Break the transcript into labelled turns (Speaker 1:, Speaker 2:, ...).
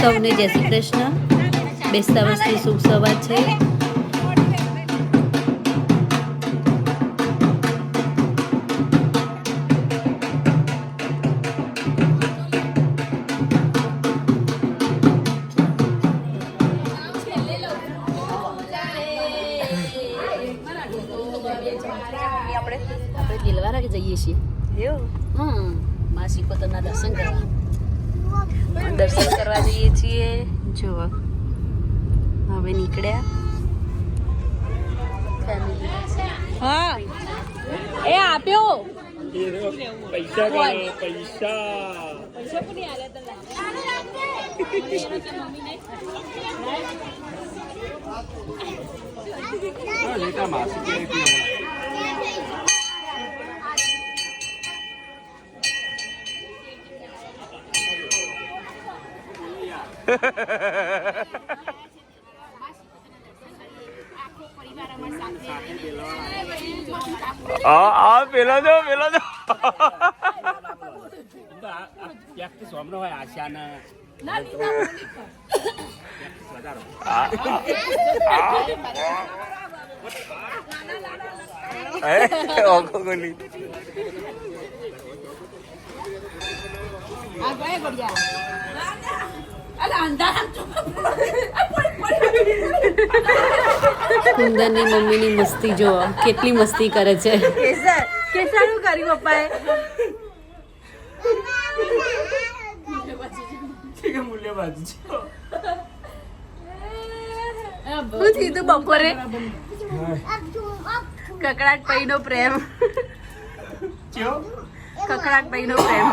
Speaker 1: સૌને જય શ્રી કૃષ્ણ. બેસતા વર્ષની શુભ સવાર છે. આપણે દિલવારા જઈએ છીએ. એવું? માસી પોતાના દર્શન કરવા જઈએ છીએ. જુઓ હવે નીકળ્યા ફેમિલી. હા એ આપ્યો
Speaker 2: પૈસા
Speaker 1: કોની આલ્યા
Speaker 2: પેલો જો સ્વામનો હોય આશાના
Speaker 1: કુંદનની મમ્મીની મસ્તી જો કેટલી મસ્તી કરે છે.
Speaker 3: કેસાનું કર્યું પપ્પાએ? શું થયું બપોરે? કકડાટ પૈનો પ્રેમ. કકડાટ પૈનો પ્રેમ.